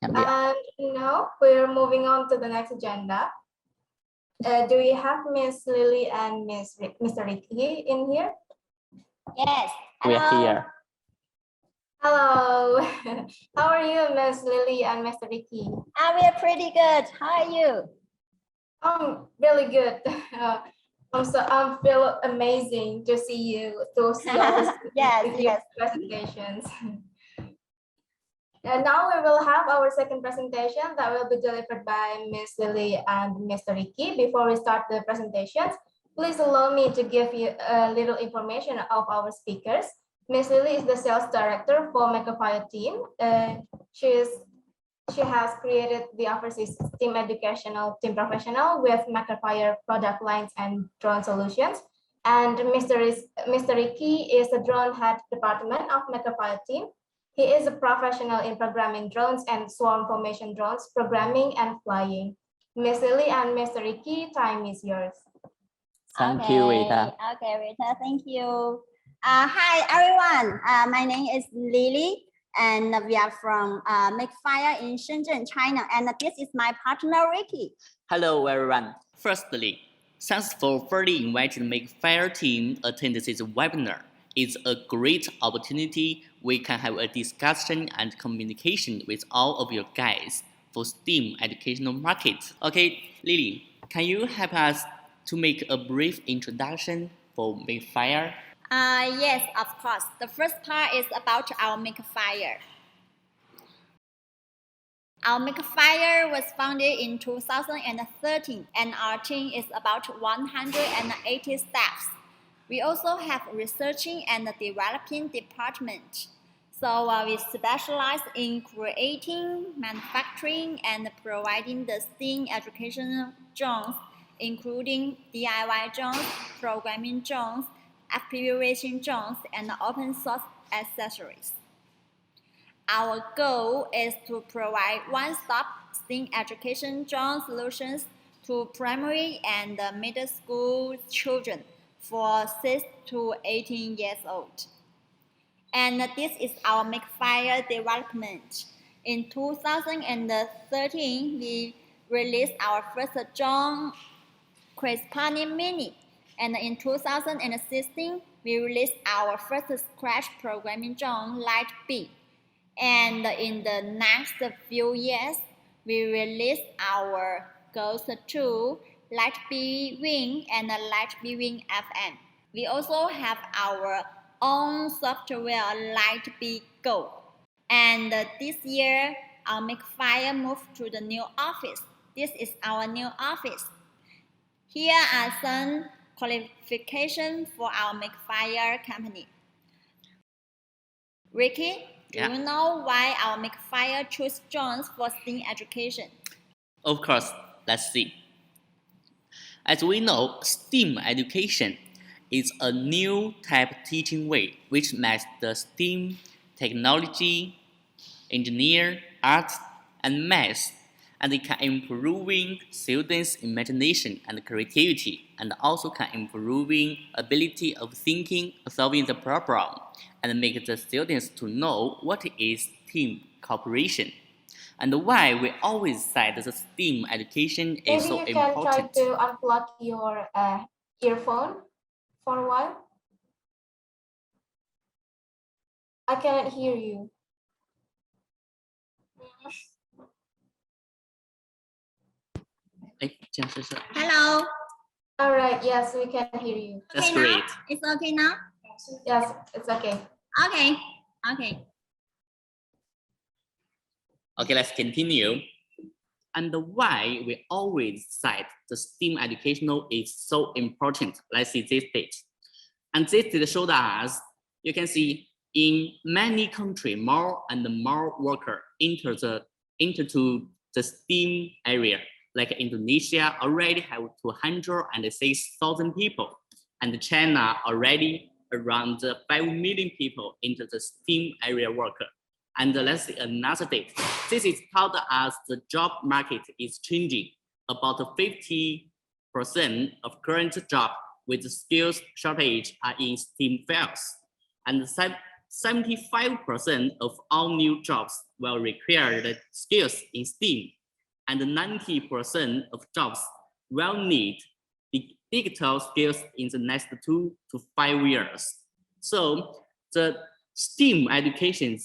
And now we're moving on to the next agenda. Do we have Miss Lily and Mr. Ricky in here? Yes. we are here. Hello. How are you, Miss Lily and Mr. Ricky? We are pretty good. How are you? I'm really good. I feel amazing to see you, to see all the Yes. presentations. And now we will have our second presentation that will be delivered by Miss Lily and Mr. Ricky. Before we start the presentations, please allow me to give you a little information of our speakers. Miss Lily is the sales director for Makerfire team. She has created the overseas team educational team professional with Makerfire product lines and drone solutions. And Mr. Ricky is the drone head department of Makerfire team. He is a professional in programming drones and swarm formation drones, programming and flying. Miss Lily and Mr. Ricky, time is yours. Thank you, Rita. Okay, Rita, thank you. Hi, everyone. My name is Lily, and we are from Makerfire in Shenzhen, China. And this is my partner, Ricky. Hello, everyone. Firstly, thanks for fully inviting the Makerfire team to attend this webinar. It's a great opportunity. We can have a discussion and communication with all of you guys for STEAM educational market. Okay, Lily, can you help us to make a brief introduction for Makerfire? Yes, of course. The first part is about our Makerfire. Our Makerfire was founded in 2013, and our team is about 180 staffs. We also have researching and developing department. So we specialize in creating, manufacturing, and providing the STEAM educational drones, including DIY drones, programming drones, FPV racing drones, and open source accessories. Our goal is to provide one-stop STEAM education drone solutions to primary and middle school children for 6 to 18 years old. And this is our Makerfire development. In 2013, we released our first drone, Crispani Mini. And in 2016, we released our first Scratch programming drone, Light B. And in the next few years, we released our Ghost 2, Light B Wing, and Light B Wing FM. We also have our own software, Light B Go. And this year, our Makerfire moved to the new office. This is our new office. Here are some qualifications for our Makerfire company. Ricky, do you know why our Makerfire chose drones for STEAM education? Of course, let's see. As we know, STEAM education is a new type teaching way which makes the STEAM technology, engineering, art, and math, and it can improving students' imagination and creativity, and also can improving ability of thinking, solving the problem, and make the students to know what is team cooperation, and why we always say that the STEAM education is so important. Maybe you can try to unplug your earphone for a while. I cannot hear you. Hello. All right. Yes, we can hear you. That's okay great. Now? It's okay now? Yes, it's okay. Okay. Okay, let's continue. And why we always cite the STEAM educational is so important. Let's see this date. And this data showed us, you can see in many countries, more and more workers enter to the STEAM area. Like Indonesia already have 206,000 people, and China already around 5 million people into the STEAM area worker. And let's see another date. This is told us the job market is changing. About 50% of current job with skills shortage are in STEAM fields, and 75% of all new jobs will require the skills in STEAM, and 90% of jobs will need the digital skills in the next 2 to 5 years. So the STEAM education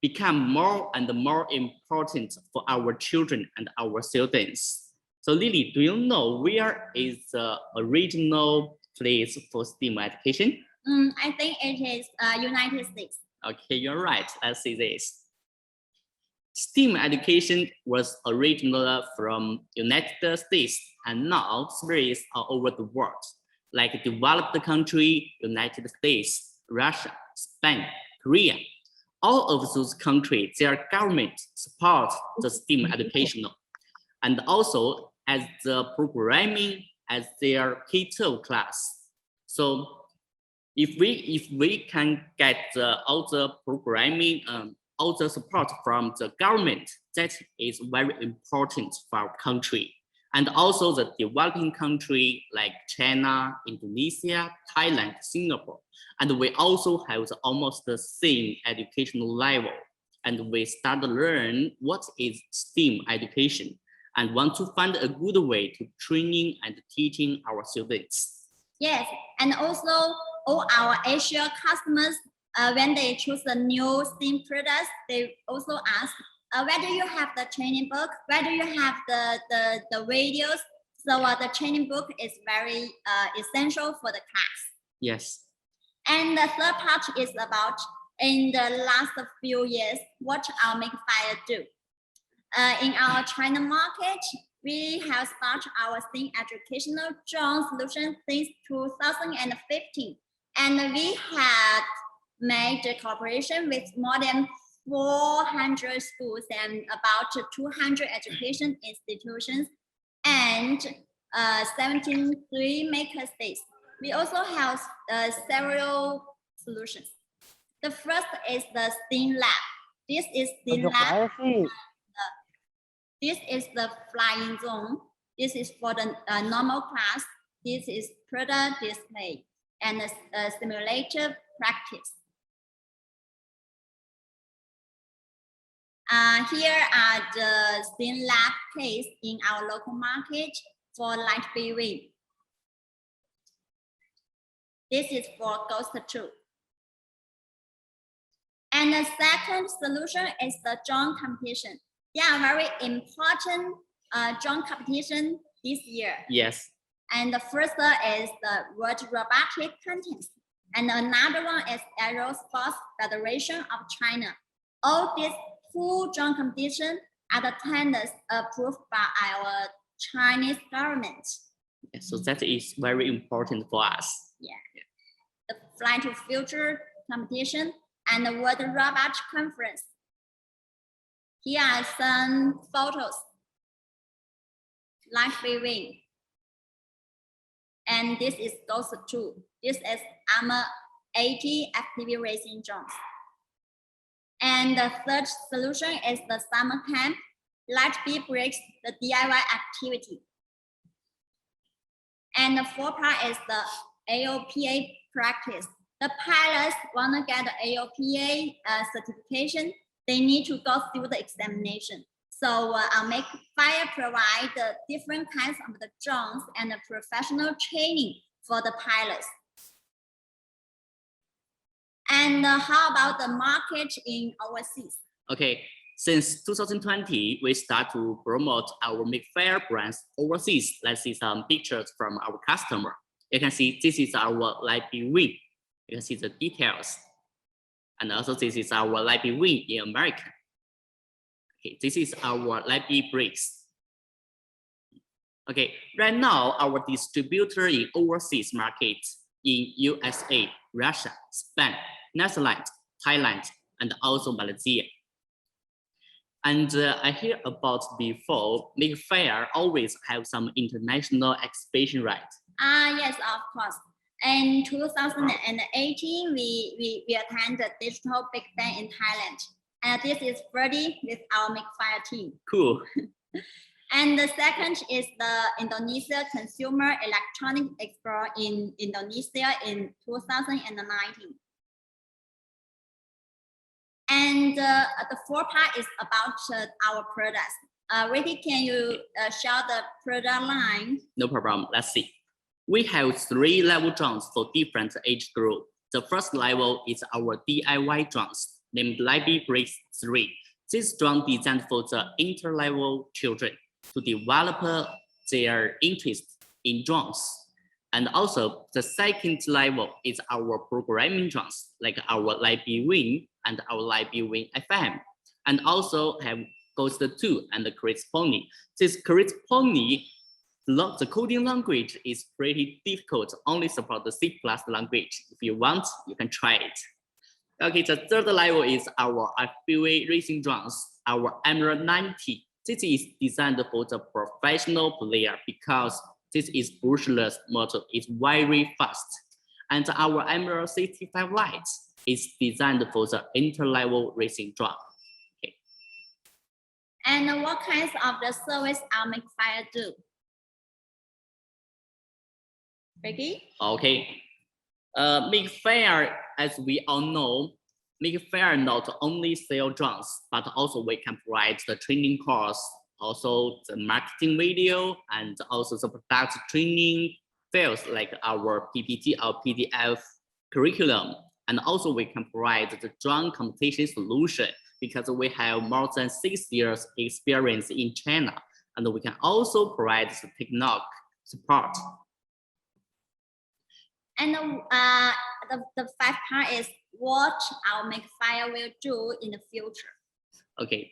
become more and more important for our children and our students. So Lily, do you know where is the original place for STEAM education? I think it is United States. Okay, you're right. Let's see this. STEAM education was originally from United States and now spreads all over the world, like developed country, United States, Russia, Spain, Korea. All of those countries, their government support the STEAM education, and also as the programming as their K-12 class. So if we can get all the programming, all the support from the government, that is very important for our country. And also the developing country like China, Indonesia, Thailand, Singapore. And we also have almost the same educational level. And we start to learn what is STEAM education and want to find a good way to training and teaching our students. Yes, and also all our Asia customers, when they choose the new STEAM products, they also ask, where do you have the training book? Where do you have the videos? So the training book is very essential for the class. Yes. And the third part is about in the last few years, what our Makerfire do. In our China market, we have started our STEAM educational drone solution since 2015. And we had made a cooperation with more than 400 schools and about 200 education institutions and 73 maker states. We also have several solutions. The first is the STEAM lab. This is STEAM lab. This is the flying zone. This is for the normal class. This is product display and a simulator practice. Here are the STEAM lab case in our local market for light viewing. This is for Ghost 2. And the second solution is the drone competition. Yeah, very important drone competition this year. Yes. And the first is the World Robotic Contest. And another one is Aerospace Federation of China. All these full drone competition are the tenders approved by our Chinese government. Yeah, so that is very important for us. Yeah. The Fly to Future competition and the World Robot Conference. Here are some photos. Live viewing. And this is Ghost 2. This is Armor 80 FPV racing drones. And the third solution is the summer camp. Light bee breaks the DIY activity. And the fourth part is the AOPA practice. The pilots want to get the AOPA certification. They need to go through the examination. So our Makerfire provide the different kinds of the drones and the professional training for the pilots. And how about the market in overseas? Okay, since 2020, we start to promote our Makerfire brands overseas. Let's see some pictures from our customer. You can see this is our light wing. You can see the details. And also this is our light wing in America. Okay, this is our light brakes. Okay, right now our distributor in overseas markets in USA, Russia, Spain, Netherlands, Thailand, and also Malaysia. And I hear about before, Makerfire always have some international exhibition, right? Yes, of course. In 2018, we attend the Digital Big Bang in Thailand. And this is Freddie with our Makerfire team. Cool. And the second is the Indonesia Consumer Electronic Expo in Indonesia in 2019. And the fourth part is about our products. Ricky, can you share the product line? No problem. Let's see. We have 3 level drones for different age group. The first level is our DIY drones, named Libby Breaks 3. This drone designed for the inter-level children to develop their interest in drones. And also, the second level is our programming drones, like our Libby Wing and our Libby Wing FM. And also have Ghost 2 and the Chris Pony. This Chris Pony, the coding language is pretty difficult, only support the C+ language. If you want, you can try it. Okay, the third level is our FPV racing drones, our Emerald 90. This is designed for the professional player because this is brushless motor, is very fast. And our Emerald 65 Lite is designed for the inter-level racing drone. Okay. And what kinds of the service our Makerfire do? Ricky? Okay. Makerfire, as we all know, Makerfire not only sell drones, but also we can provide the training course, also the marketing video, and also the product training fields like our PPT or PDF curriculum. And also we can provide the drone competition solution because we have more than 6 years experience in China. And we can also provide the technical support. And the fifth part is what our Makerfire will do in the future. Okay.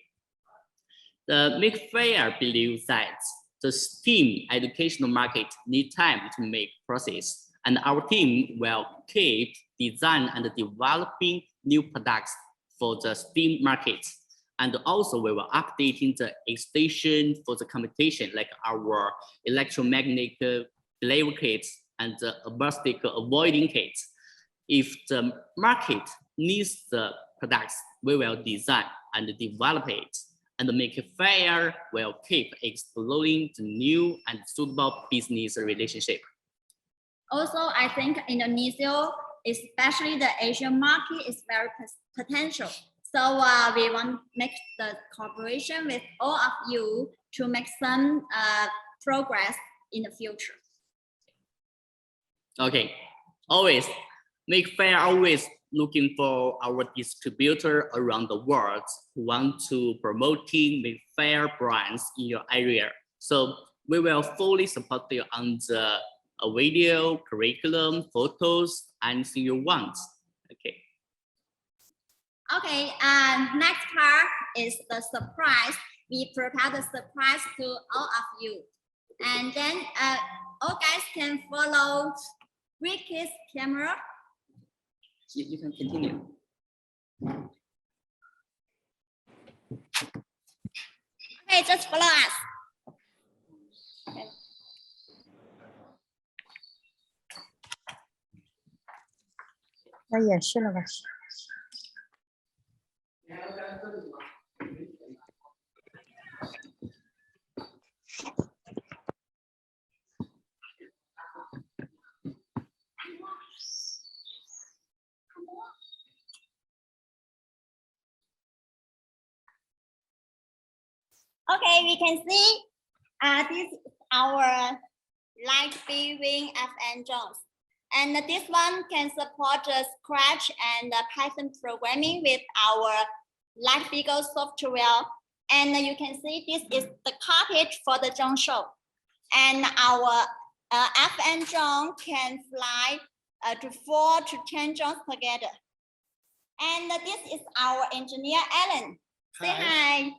The Makerfire believes that the STEAM educational market needs time to make process, and our team will keep design and developing new products for the STEAM market. And also we will updating the extension for the competition, like our electromagnetic delay kits and the obstacle avoiding kits. If the market needs the products, we will design and develop it. And the Makerfire will keep exploring the new and suitable business relationship. Also, I think Indonesia, especially the Asian market, is very potential. So we want to make the cooperation with all of you to make some progress in the future. Okay, always, Makerfire always looking for our distributor around the world who want to promoting Makerfire brands in your area. So we will fully support you on the video, curriculum, photos, anything you want. Okay. Okay, next part is the surprise. We prepare the surprise to all of you. And then all guys can follow Ricky's camera. You can continue. Okay, just follow us. Okay. Okay, we can see this is our Lightbee Wing FN drones. And this one can support the Scratch and Python programming with our Lightbee Go software. And you can see this is the cartridge for the drone show. And our FN drone can fly to 4 to 10 drones together. And this is our engineer, Alan. Say hi.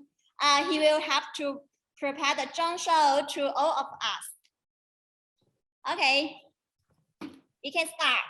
He will have to prepare the drone show to all of us. Okay, we can start.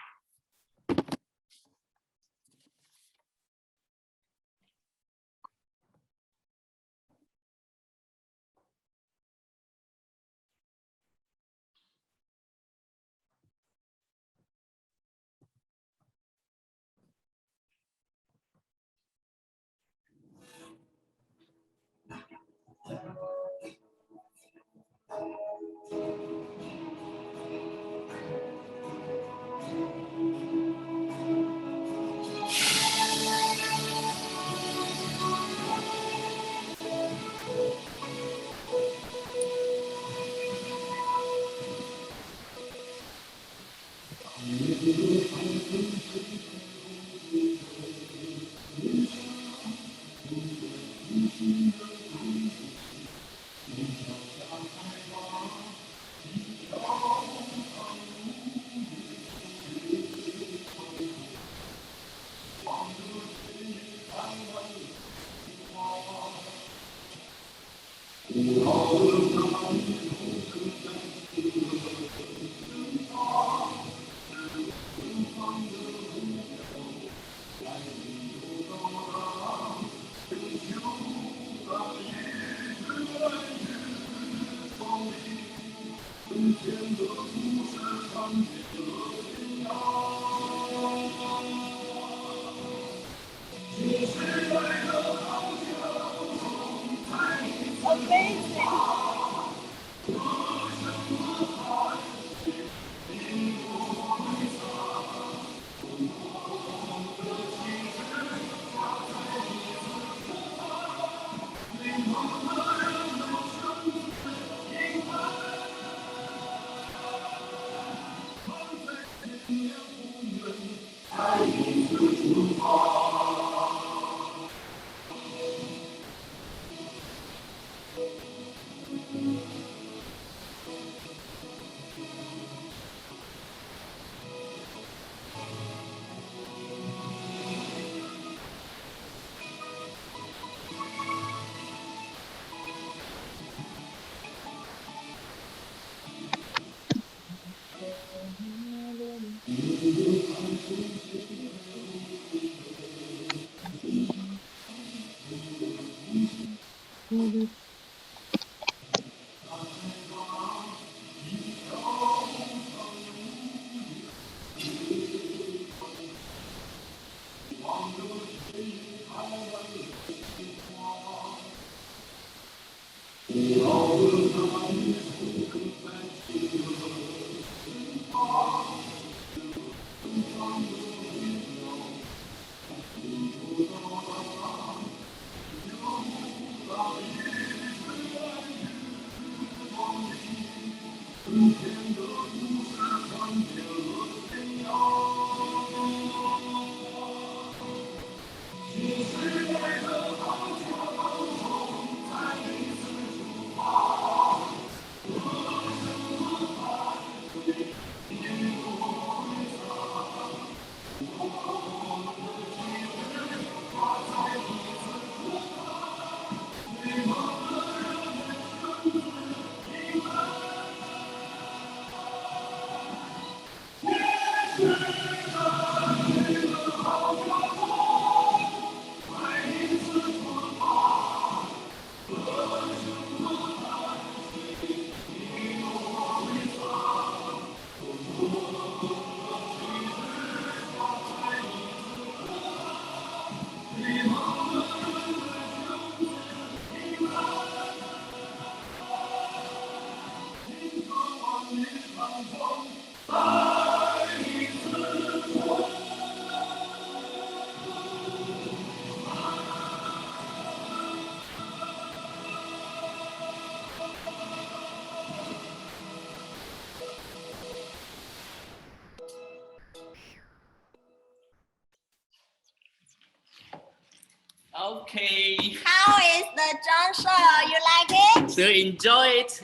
Okay. How is the drone show? You like it? So enjoy it.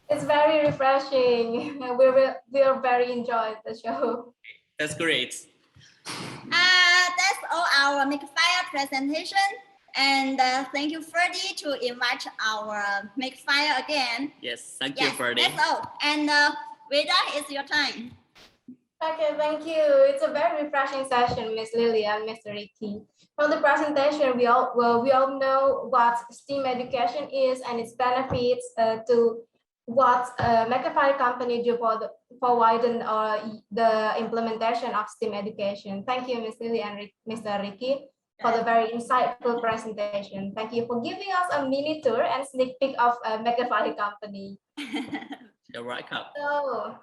It's very refreshing. We're very enjoyed the show. That's great. That's all our Makerfire presentation. And thank you, Ferdy, to invite our Makerfire again. Yes, thank you, Ferdy. That's all. And Veda, it's your time. Okay, thank you. It's a very refreshing session, Miss Lily and Mr. Ricky. From the presentation, we all know what STEAM education is and its benefits to what Makerfire company do for widen the implementation of STEAM education. Thank you, Miss Lily and Mr. Ricky, for the very insightful presentation. Thank you for giving us a mini tour and sneak peek of Makerfire company. You're welcome. So,